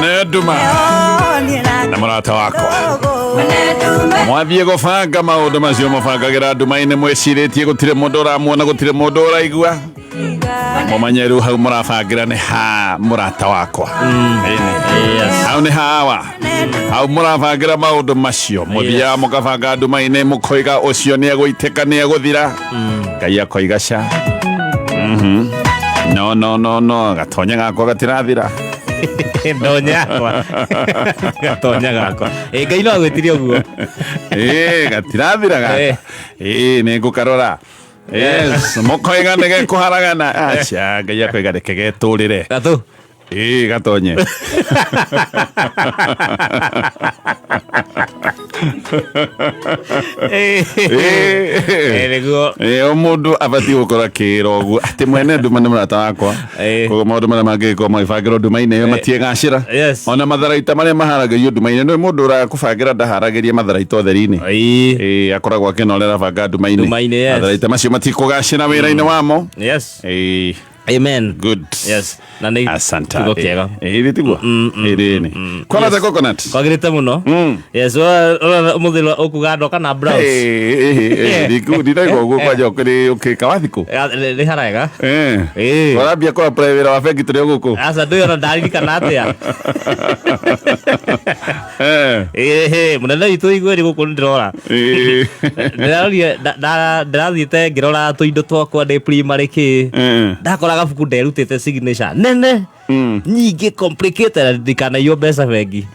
Maneduma na murata wakwa mwambie gubanga maundu macio mubangagira nduma-ini mwiciritie gutire mundu uramuona gutire mundu uraigua mumanye riu hau murabangira ni ha murata wakwa hau ni hawa hau murabangira maundu macio muthia mukabanga nduma-ini mukoiga ucio ni eguiteka ni eguthira Ngai akoiga ca no gatonya gakwa gatirathira Ndonya kwa gatonya gakwa Ngai no agwitirie uguo gatirathira gaka ni ngukarora yes mukoiga nige kuharagana acha Ngai akoiga reke geturire gatu gatonye o mundu abati gukora kirogu ati mwene nduma ni murata wakwa koguo maundu maria mangiko magibangirwo nduma-ini iyo matiegacira ona matharaita maria maharagĩrio nduma-ini ni mundu urakũbangira ndaharagĩrie matharaita ũtheri-ini akoragwo akinorera banga nduma-ini matharaita macio matikũgacĩra wĩra-ini wamo Amen. Good. Yes. Nani. Asante. Tugokiega. Tigwa. Ni. Kwana ta coconut. Kwagirite muno. Yes. Umuthilo ukugando kana browse. Diku ndiraigwa guo kwa jokeri ukikawathiko. Ni haraiga. Warambia kwa private wa feki turi guku. Asa ndio ndaririkana atia. Munene itu igweri guku ndirora. Ndarathiite ngirora tuindo twakwa ndi primary ki. Ndakora gabuku nderutite signature nene nyingi complicated ndikana iyo mbeca bengi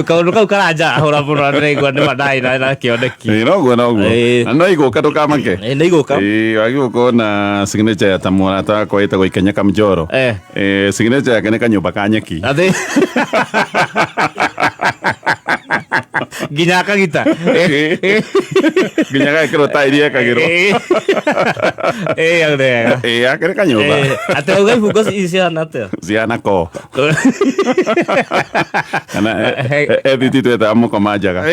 kaundu kau karanja ahura muno ndiraigua ni madai na kioneki noguo no iguka ndukamake ni iguka wagiguka na signature ya tamurata wakwa itagwo Ikenya Kamjoro signature yake ni kanyumba ka nyeki nginya akagita nginya gakirwo tairi ekagirwo akĩrĩ kanyũmba ate uga ibungo ciana atia ciana ko kana ethiti twetaga mũkoma njaga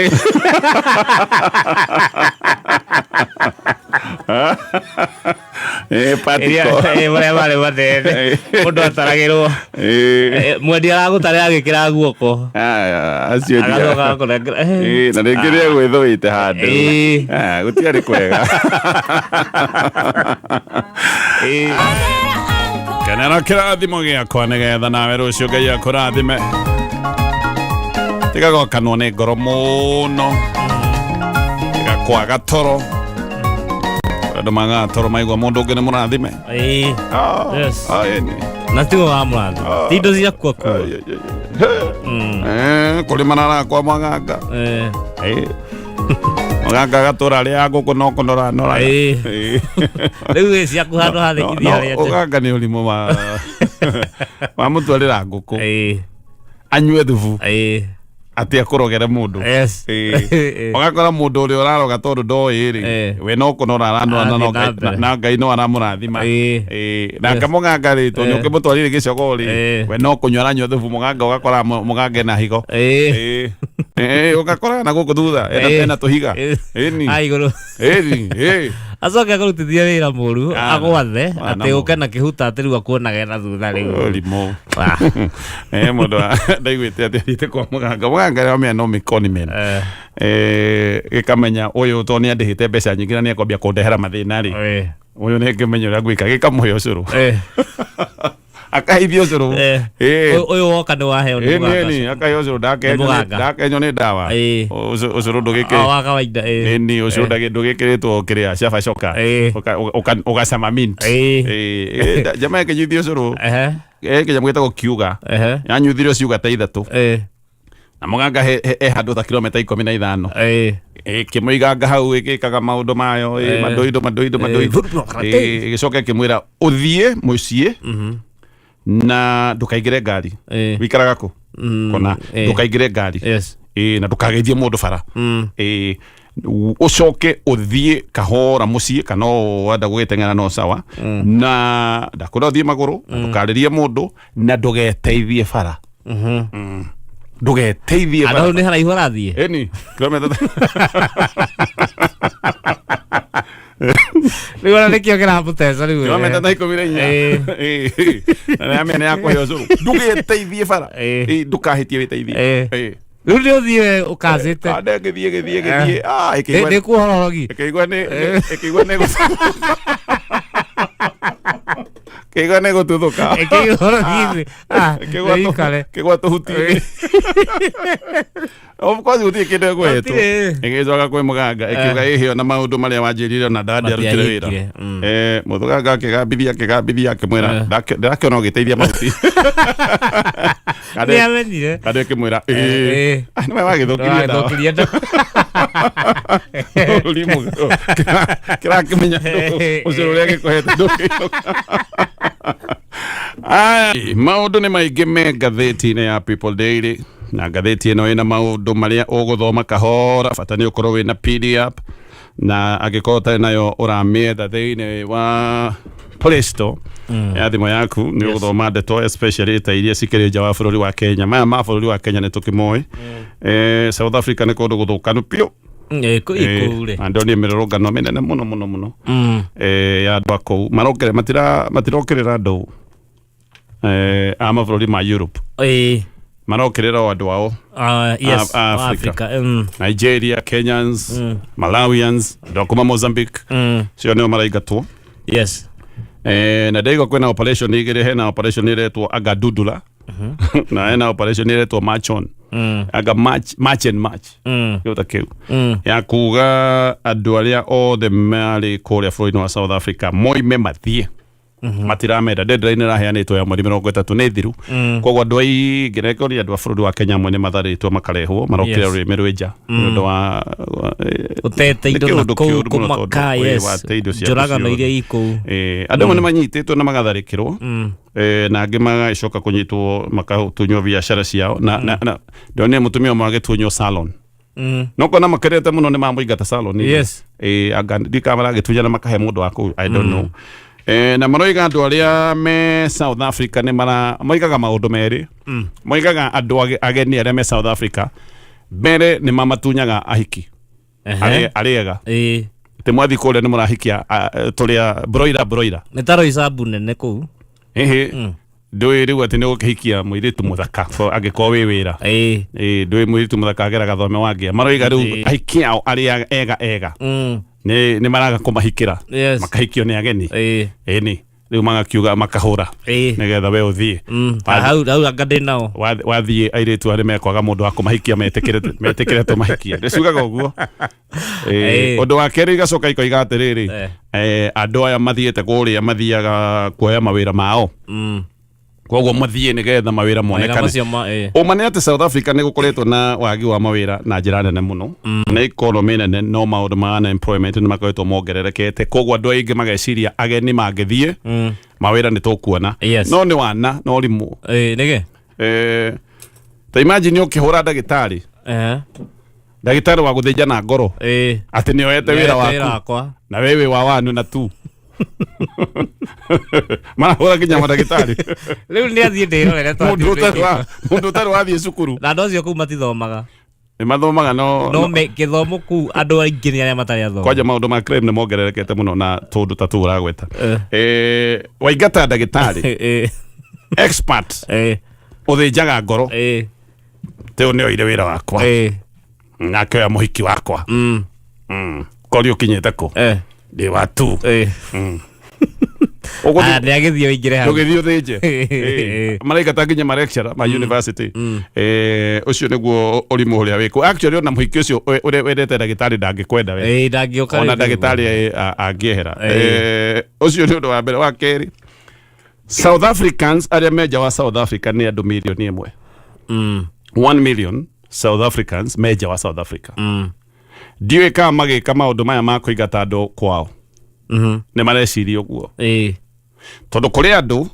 patiko maria marĩ matene mũndũ ataragĩrwo mwendia aragũtarĩra agĩkĩra guoko acio na rĩngĩ rĩa gwĩthũĩte handũ gũtiarĩ kwega kenera kĩrathimo gĩakwa nĩgetha nawe rũciũ Ngai akũrathime tiga gwakanwo nĩ ngoro mũno tiga kwaga toro andũ magaga toro maigua mũndũ ũngĩ nĩ mũrathime na tigo wa mũrathime ti indo ciakua kũrĩmana nakwa mwaganga Maganga gatura ria guku no kunora nora. Riu ciaku handu hathikithia ria. Oganga ni ulimu wa mutwarira nguku. Anywe thubu. Ati akurogere mundu. Ogakora mundu uri uraroga tondu ndoi ri. We no kunora aranora na Ngai no aramurathima. Na kamuganga ri tondu ukimutwarire gicoko ri. We no kunywa anywe thubu muganga ogakora muganga na higo. Ugakora na guku thutha ena tuhiga iguru acoke akurutithia wira muru agwathe ati uke na kihuta ati riu akuonaga ena thutha riu limo mundu ndaiguite ati thite kwa muganga ria me no mikoni men gikamenya uyu to ni andihite mbeca nyingi na ni akwambia kundehera mathina ri uyu ni ngimenya ria gwika gikamuhe ucuru akaithio ucuru uyu woka ni waheo ni muganga ni akaithio ucuru ndakenyo ni ndawa ucuru ndugike wa kawaida ni ucuru ndugikiritwo kiria shafa shoka ugacama mint jamaa kenyithio ucuru kinyamũ gĩtagwo kiuga yanyuithirio ciuga ta ithatu na muganga he handu ta kilomita 15 kimũiganga hau gĩkaga maũndũ mayo madoido gicoke kimwira uthie muciĩ na ndukaigire ngari wikaraga ku kona ndukaigire ngari na ndukageithie mundu bara ucoke uthie kahora muciĩ kana wenda gũgĩteng'era no sawa na ndakũra uthie magũrũ ndukarĩrie mundu na ndugeteithie bara ndugeteithie bara ni haraihu arathie eni kilomita Riu ona nikio kira mutesa riu. Yo meta tai komire nya. Na me ne akwa yo so. Nduge teithie bara. Ndukahitie witeithie. Riu ndio thie ukazite. Ade githie. Ikigwa. Ni kuhorogi. Ikigwa ne Kega nego tuthuka. Ikihorogi. Kegwa tuhuti. Of course uti kinde gwetu. Igicoka kwi muganga ikiuga ihio na maundu maria wanjirire na dadi arutire wira. Muthuganga kigambithia kimwira ndakiona ugiteithia mahuti. Kade kimwira ni we wagithukirie ndawa. Ulimu kira kimenya ucuru uria gikuhete ndukiuka. Maundu ni maingi me ngatheti-ini ya People Daily na ngatheti ino ina maundu maria uguthoma kahora bata ni ukorwo wina PDF na agikorwo tari nayo uramietha thiini wa Play Store ya thimu yaku ni uguthoma ndeto especially ta iria cikiri nja wa bururi wa Kenya. Maya ma bururi wa Kenya ni tukimoi. South Africa ni kundu guthukanu piu. Ikure ando ni mirorongano minene muno ya andu akou marokere matirokirira andu ama bururi ma Europe marokirira andu ao yes Africa Nigeria, Kenyans, Malawians, dokuma Mozambique cio nio maraigatwo. Yes na ndaigo kwina operation igire hena operation iretwo Agadudula na hena operation iretwo March On aga March and March yota kiu ya kuga andu aria othe mari kuria bũrũri-inĩ wa South Africa moime mathie matiramenda deadline raheanĩtwo ya mweri 30 nĩ thiru koguo andu aingĩ rekodi andu a bũrũri wa Kenya mwene matharĩtwo makarehwo marokĩra rũrĩmĩ rwĩnja nĩ ũndũ wa utete indo na kũu kũmaka njũragano iria ikũu andũ amwe nĩ manyitĩtwo na magatharĩkĩrwo na angĩ magacoka kũnyitwo makatunywo biacara ciao na ndionire mũtumia ũmwe agĩtunywo salon no kona makerete mũno nĩ mamũingata salon yes anga ndikamara agĩtunya na makahe mũndũ wa kũu I don't know. Na maroiga andu aria me South Africa ni moigaga maundu meri moigaga andu ageni aria me South Africa mbere ni mamatunyaga ahiki ariega te mwathi kule ni murahikia turia broiler ni taro isabu nene kuu ndui riu ati ni gukihikia muiritu muthaka agiko wi wira ndui muiritu muthaka agera gathome wangia maroiga riu ahikia aria ega ni maraga kumahikira makahikio ni ageni ni riu magakiuga makahura nigetha we uthie hau angade nao wathie airitu ari mekwaga mundu wa kumahikia metikire tumahikia ndiciugaga uguo undu wa keri gacoka ikoiga atiriri andu aya mathiete kuria mathiaga kuoya mawira mao koguo mathie nigetha mawira monekane umane ati South Africa ni gukoretwo na wagi wa mawira na njira nene muno na economy nene no maundu ma unemployment ni makoretwo mongererekete koguo andu aingi mageciria ageni mangithie mawira ni tukuona no ni wana no rimu nige ta imagine ukihura ndagitari ndagitari wa guthinja na ngoro ati ni oyete wira waku na wewe wa wanu na tu marahura kinya madagitari riu ni athie ndirorere mundu tari wathie cukuru na ndocio kuu matithomaga ni mathomaga no me githomo kuu andu aingi ni aria matari athoma kwaja maundu ma crime ni mongererekete muno na tundu tatu uragweta waingata ndagitari expert uthinjaga ngoro teo ni oire wira wakwa nake ya muhiki wakwa kori ukinyete ku ndi watu ni agithio ingire hau ugithio thinje maraigata nginya ma lecturer ma university ucio niguo urimu uria wiku actually ona muhiki ucio wendete ndagitari ndangikwenda we ndangioka ona ndagitari angiehera ucio ni undu wa mbere wa keri South Africans aria meja wa South Africa ni andu milioni 1 1 million South Africans meja wa South Africa ndiwe kama magika maundu maya ma kuigata andu kwao ne mareciria uguo tondu kuri andu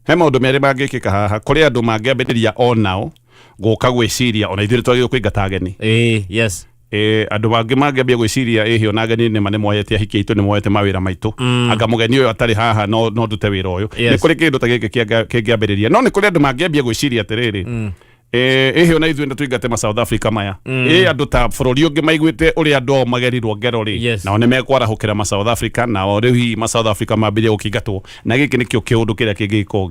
he maundu meri mangikika haha kuri andu mangiambiriria onao guka gwiciria ona ithuĩ twagĩrĩirwo kũingata ageni yes andu bangi mangiambia gwiciria ihio na ageni ni mane moyete ahiki itu ni moyete mawira maitu anga mugeni uyu atari haha no ndute wira uyu ni kuri kindu ta giki kingiambiriria no ni kuri andu mangiambia gwiciria atiriri Ehe na ithuĩ nĩtũingate ma South Africa maya andũ ta bũrũri ũngĩ maiguĩte ũrĩa andũ magerirwo ngero rĩ nao nĩmekwarahũkĩra ma South Africa nao rĩu hihi ma South Africa mambĩrĩrie gũkingatwo na gĩkĩ nĩkĩo kĩũndũ kĩrĩa kĩngĩkorwo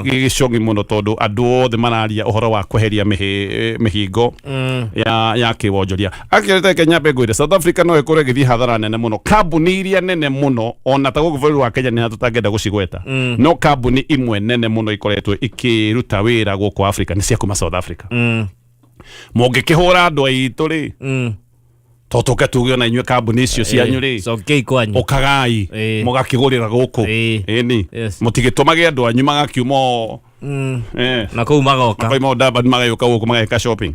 gĩcong'i mũno tondũ andũ othe mararia ũhoro wa kweheria mĩhingo ya kĩwonjoria akĩrĩte Kenya ngwĩre South Africa no ĩkorwo ĩgĩthiĩ hathara nene mũno kambuni iria nene mũno ona ta gũkũ bũrũri wa Kenya nĩ hatũtangĩenda gũcigweta no kambuni imwe nene mũno ikoretwo ikĩruta wĩra gũkũ Africa nĩ cia kuma South Africa mũngĩkĩhũra andũ aitũ rĩ totoke tuge ona inyuĩ kambuni icio cianyu rĩ ũkagai mũgakĩgũrĩra gũkũ ĩni mũtigĩtũmage andũ anyu magakiuma na kũu magoka Durban magagĩũka gũkũ mageka shopping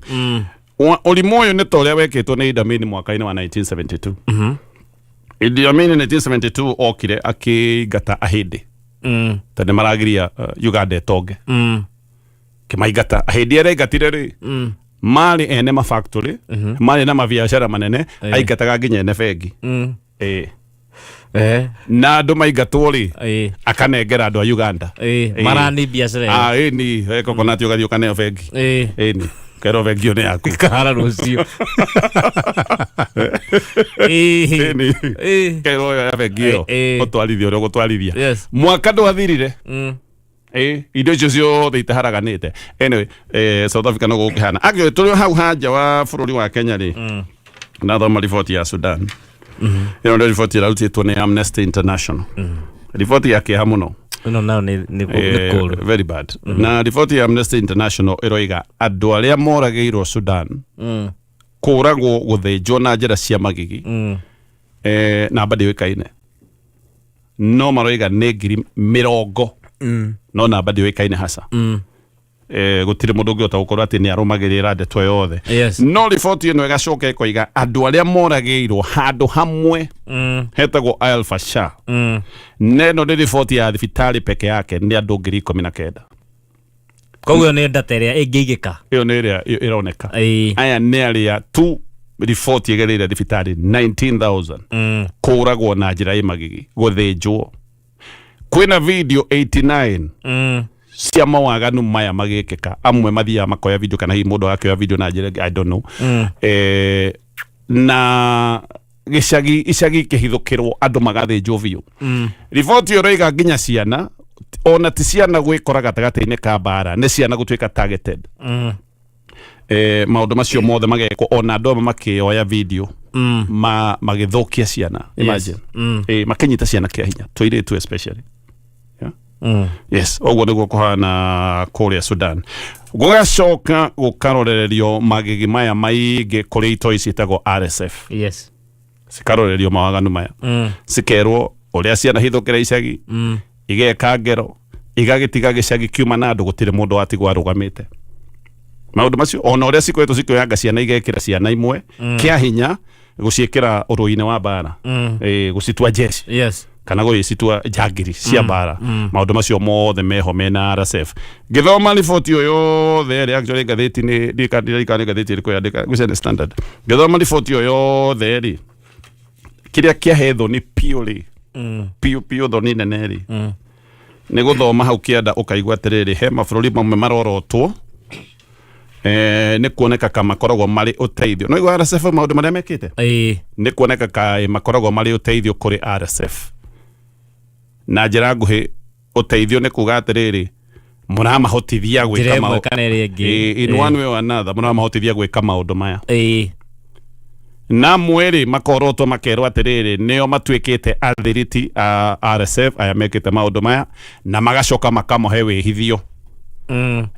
ũrimũ ũyũ nĩ ta ũrĩa wekĩtwo nĩ Idi Amin mwaka-inĩ wa 1972 Idi Amin 1972 okire akĩingata ahĩndĩ ta nĩ maragiria Uganda ĩtonge kĩmaingata ahĩndĩ arĩa aingatire rĩ mari ene ma factory mari na mabiashara manene aingataga nginya ene bengi na andũ maingatwo rĩ akanengera andũ a Uganda marani biashara ni coconut ũgathiĩ ũkaneo bengi ni kero bengi nĩ yaku kara rũcio kero ya bengi ĩyo ũtwarithia ũrĩa ũgũtwarithia mwaka ndwathirire indo icio ciothe itaharaganĩte anyway South Africa no gũkĩhana agĩ tũrĩ hau hanja wa bũrũri wa Kenya rĩ nathoma riboti ya Sudan ĩno nĩ riboti ĩrarutĩtwo nĩ Amnesty International riboti yake ha mũno nĩ very bad na riboti ya Amnesty International ĩroiga andũ arĩa moragĩirwo Sudan kũragwo gũthĩnjwo na njĩra cia magigi namba ndĩũĩkaine no maroiga nĩ ngiri 100 no namba ndĩũĩkaine hasa gũtirĩ mũndũ ũngĩhota gũkorwo atĩ nĩ arũmagĩrĩra ndeto yothe no riboti ĩno ĩgacoka ĩkoiga andũ arĩa moragĩirwo handũ hamwe hetagwo Al Fasher neno nĩ riboti ya thibitarĩ peke yake nĩ andũ 19,000 koguo nĩ data ĩrĩa ĩngĩigĩka ĩyo nĩ ĩrĩa ĩroneka aya nĩ arĩa tu riboti ĩgereire thibitarĩ 19,000 kũragwo na njĩra ĩmagigi gũthĩnjwo kwĩna video 89 cia mawaganu maya magĩkĩka amwe mathiaga makoya video kana hihi mũndũ akĩoya video na njĩra I don't know na icagi kĩhithũkĩrwo andũ magathĩnjwo biũ riboti ĩroiga nginya ciana ona ti ciana gwĩkora gatagatĩ-inĩ ka mbara nĩ ciana gũtuĩka targeted maũndũ macio mothe magekwo ona andũ amwe makĩoya video magĩthũkia ciana imagine makĩnyita ciana kĩa hinya tũirĩtu especially yes oguo nĩguo kũhana kũrĩa Sudan gũgacoka gũkarorererio magigi maya maingĩ kũrĩ itoi ciĩtagwo RSF cikarorererio mawaganu maya cikerwo ũrĩa ciana hithũkĩra icagi igeka ngero igagĩtiga gĩcagi kiuma na andũ gũtirĩ mũndũ watigwo arũgamĩte maũndũ macio ona ũrĩa cikoretwo cikĩoyanga ciana igekĩra ciana imwe kĩa hinya gũciĩkĩra ũrũi-inĩ wa mbara gũcitua jeshi kana gũgĩcitua jagiri cia mbara maũndũ macio mothe meho mena RSF ngĩthoma riboti ĩyo yothe ĩrĩa actually ngathĩti-inĩ ndikandĩka ngathĩti ĩrĩkũ yandĩka Weekend Standard ngĩthoma riboti ĩyo yothe rĩ kĩrĩa kĩahethwo nĩ piũ thoni nene rĩ nĩ gũthoma hau kĩanda ũkaigua atĩrĩrĩ he mabũrũri mamwe marorotwo nĩ kuoneka ka makoragwo marĩ ũteithio no igua RSF maũndũ marĩa mekĩte nĩ kuoneka ka makoragwo marĩ ũteithio kũrĩ RSF na njĩra nguhĩ ũteithio nĩ kuga atĩrĩrĩ mũramahotithia gwĩka maũndũ in one way or another mũramahotithia gwĩka maũndũ maya na mweri makorotwo makerwo atĩrĩrĩ nĩo matuĩkĩte athiriti a RSF aya mekĩte maũndũ maya na magacoka makamohe wĩhithio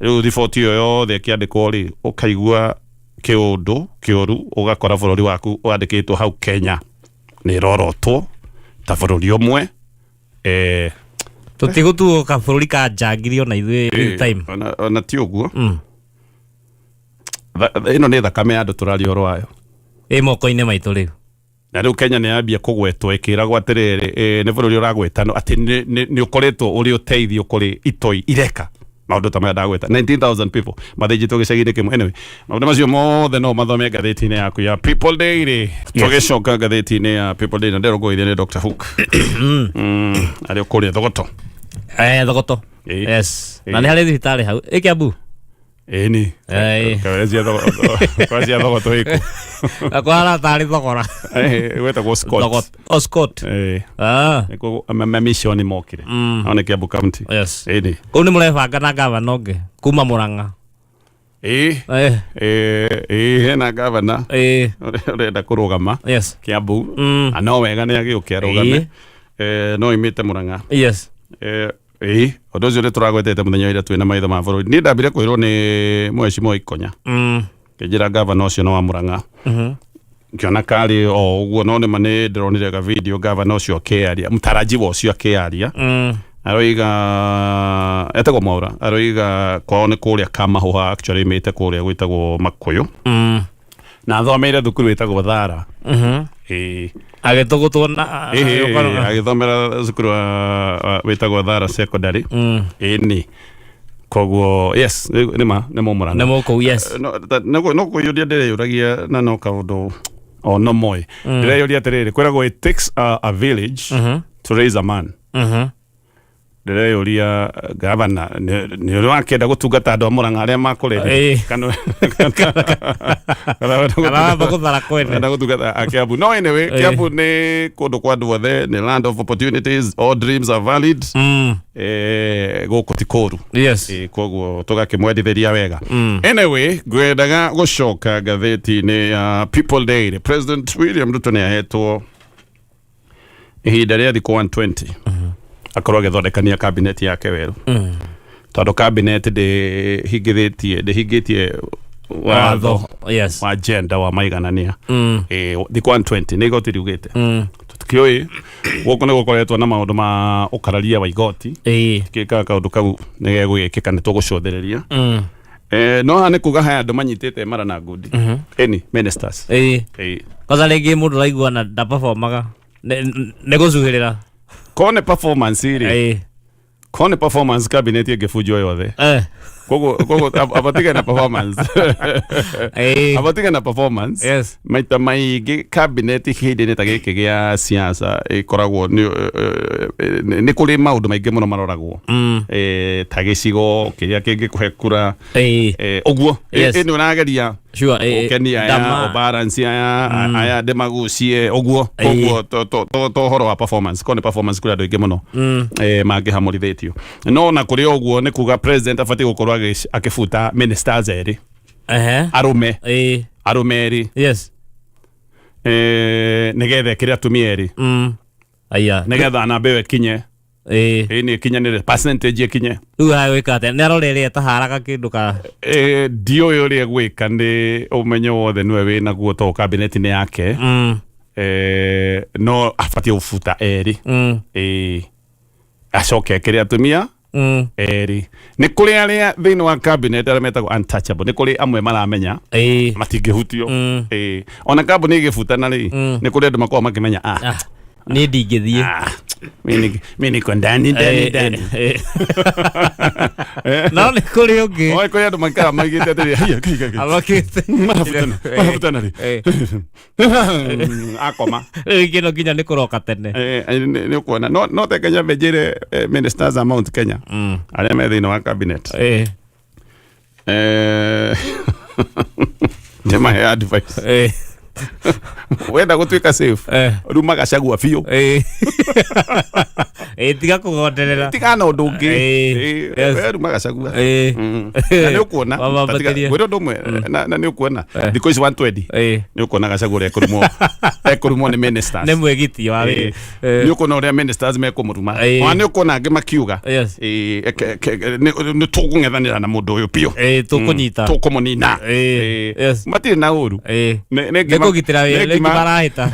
rĩu riboti ĩyo yothe ĩkĩandĩkwo rĩ ũkaigua kĩũndũ kĩũru ũgakora bũrũri waku wandĩkĩtwo hau Kenya nĩ rorotwo ta bũrũri ũmwe tũtigũtuo ka bũrũri ka njangiri ona ithuĩ time ona ti ũguo ĩno nĩ thakame ya andũ tũraria ũhoro wayo moko-inĩ maitũ rĩu na rĩu Kenya nĩ yambia kũgwetwo ĩkĩragwo atĩrĩrĩ nĩ bũrũri ũragwetano atĩ nĩ ũkoretwo ũrĩ ũteithio kũrĩ itoi ireka maũndũ ta maya ndagweta 19,000 people mathĩnjĩtwo gĩcagi-inĩ kĩmwe anyway maũndũ macio mothe no mathome ngathĩti-inĩ yaku ya People Daily tũgĩcoka ngathĩti-inĩ ya People Daily na nderũngũithia nĩ Dr. Hook arĩ kũrĩa thogoto Yes. Na nĩ harĩ thibitarĩ hau. Kiambu. Ni. Kawezia thoko toiku. Akwara tari thogora. Wetagwo Scott. Scott. Niko mission mokire. Ona Kiambu County. Yes. Ni. Kau nĩ mũrebanga na gavana ũngĩ kuma Murang'a. Hena gavana. Urenda kurugama. Yes. Kiambu. No wega nĩ agĩũkia rugame. No imite Murang'a. Yes. Ũndũ ũcio nĩ tũragwetete mũthenya ĩrĩa twĩna maitho ma bũrũri. Niĩ ndambire kwĩrwo nĩ Mheshimiwa Ikonya. Ngĩnjĩra gavana ũcio no wa Murang'a. Ngĩona karĩ o ũguo no nĩma nĩ ndĩronire ga video gavana ũcio akĩaria, mũtarajiwa ũcio akĩaria. Aroiga etagwo Mwaura. Aroiga kwao nĩ kũrĩa Kamahũha, actually mĩte kũrĩa gwĩtagwo Makũyũ. Na athomeire thukuru wĩtagwo Thara. Agĩtũgũtwo na agĩthomera cukuru wĩtagwo Thara Secondary. Ni koguo yes nĩ Murang'a. Nĩ mũkũu yes. No kũiyũria ndĩreyũragia na no kaũndũ no moĩ. Ndĩreyũria atĩrĩrĩ, kwĩragwo it takes a village to raise a man. Ndĩreyũria gavana nĩ ũrĩ wakĩenda gũtungata andũ a Murang'a arĩa makũrere kana gũthara kwene gũtungata a Kiambu. No anyway, Kiambu nĩ kũndũ kwa andũ othe, nĩ land of opportunities, all dreams are valid. Gũkũ ti kũru. Yes. Koguo tũgakĩmwendithĩria wega. Anyway, ngwendaga gũcoka ngathĩti-inĩ ya People Daily. President William Ruto nĩ ahetwo ihinda rĩa thikũ 120 akorwo agĩthondekania cabinet yake werũ. Tondũ cabinet ndĩhingĩtie watho wa agenda wa maiganania. Thikũ 120 nĩ igoti riugĩte. Tũtikĩũĩ gũkũ nĩ gũkoretwo na maũndũ ma ũkararia wa igoti. Gĩkaga kaũndũ kau nĩ gegũgĩkĩka nĩ tũgũcothereria. No haha nĩ kuga haya andũ manyitĩte mara na ngundi. Ministers. Kwanza rĩngĩ mũndũ araigua na ndaperformaga nĩ gũcuhĩrĩra. Kone performance iri. Kone performance cabinet ĩngĩbunjwo yothe. Koguo abatige na performance. Abatige na performance. Yes. Maita maingĩ cabinet hĩndĩ-inĩ ta gĩkĩ gĩa siasa ĩkoragwo nĩ kũrĩ maũndũ maingĩ mũno maroragwo. Ta gĩcigo kĩrĩa kĩngĩkũhe kũra. Ũguo. Nĩ ũrageria ũkenia aya, balance aya ndemagucie ũguo. Koguo to horo wa performance. Kone performance kũrĩ andũ aingĩ mũno mangĩhamũrithĩtio. No na kũrĩ ũguo nĩ kuga president abatiĩ gũkorwo akĩbuta ministers erĩ. Arũme. Arũme erĩ. Yes. Nĩgetha kĩrĩa atumia erĩ. Nĩgetha namba ĩyo ĩkinye. Nĩ kinyanĩre percentage ĩkinye. Rĩu hagwĩka atĩa? Nĩ arorere ataharaga kĩndũ ka ndiũĩ ũrĩa gwĩka nĩ ũmenyo wothe nĩwe wĩnaguo to cabinet-inĩ yake. No abatiĩ gũbuta erĩ. Acoke kĩrĩa atumia eri nĩ kũrĩ arĩa thĩinĩ wa cabinet arĩa metagwo untouchable. Nĩ kũrĩ amwe maramenya matingĩhutio. Ona kambuni ĩgĩbutana rĩ nĩ kũrĩ andũ makoragwo makĩmenya nĩ ndingĩthiĩ mimi niko ndani. No nĩ kũrĩ ũngĩ oĩ kũrĩ andũ makara maigĩte atĩrĩ marabutana rĩ akoma kĩno nginya nĩ kũroka tene. Nĩ ũkuona no te Kenya menjĩre ministers a Mount Kenya arĩa me thĩinĩ wa cabinet ndĩmahe advice. Wenda gũtuĩka safe ruma Gachagua biũ. Tiga kũgonderera. Tiga na ũndũ ũngĩ. Ruma Gachagua. Na nĩ ũkuona gwĩrwo ũndũ ũmwe na nĩ ũkuona thikũ ici 120 nĩ ũkuona Gachagua ũrĩa ekũrũmwo nĩ ministers. Nĩ mwĩgiti wa wĩra. Nĩ ũkuona ũrĩa ministers mekũmũruma. Ona nĩ ũkuona angĩ makiuga nĩ tũkũng'ethanĩra na mũndũ ũyũ biũ. Tũkũnyita. Tũkũmũnina. Matirĩ na ũru. Kũgitĩra wĩra rĩngĩ marahĩta.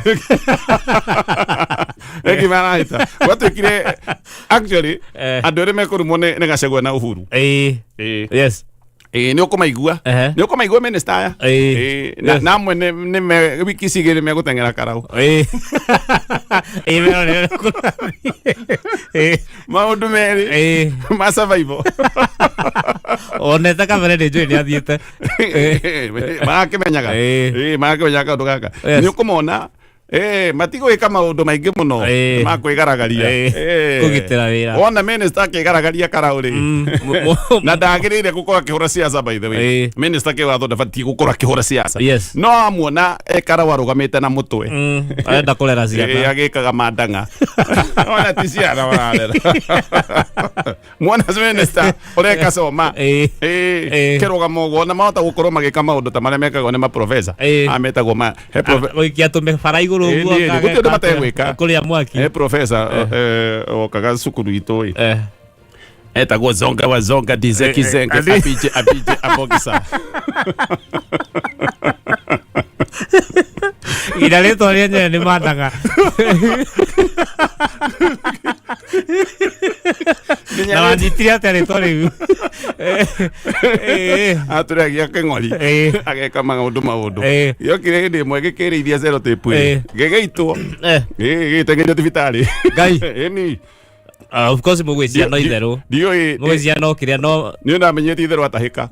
Rĩngĩ marahĩta. Gwatuĩkire actually andũ erĩ mekũrũmwo nĩ Gachagua na Uhuru. Yes. Nĩ ũkũmaigua minister aya. Na amwe nĩ wiki cigĩrĩ megũteng'era Karau. Maũndũ merĩ ma survival. Onete kamere nĩ njũĩ nĩ athiĩte. Magakĩmenyaga kaũndũ gaka. Nĩ ũkũmona matigo ika maundu maingi muno makwigaragaria kugitira wira wona minister akigaragaria karauri na ndagirire gukora akihura siasa by the way minister ke watho ndabati gukora akihura siasa no amuona ekara warugamite na mutwe arenda kurera ciana agikaga mandanga ona ti ciana wararera mwana minister ureka soma kirugamo wona mahota gukorwo magika maundu ta maria mekagwo ni ma professor ametagwo ma oikia tume fara iguru guo gutu mategwika kuria mwaki professor okaga cukuru itu etagwo zonga wa zonga dizeki zenga abije abogisa ira leto ryenye ni mandaga na wanjitiria territory aturagia keng'ori ageka maundu yo kire ndi mwege kirithia zero tape gegeitwo gitegerio thibitari ngai eni of course mugwizia no itherũ mugwizia no kiria no ni ndamenyete itherũ atahika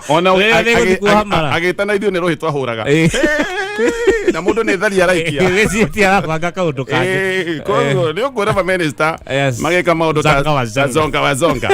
ona agitana ithuĩ nĩ rũhĩ twahũraga na mũndũ nĩ thari araikia wĩcitie arabanga kaũndũ kangĩ koguo nĩ ũkuona minister magĩka maũndũ ta zonga wa zonga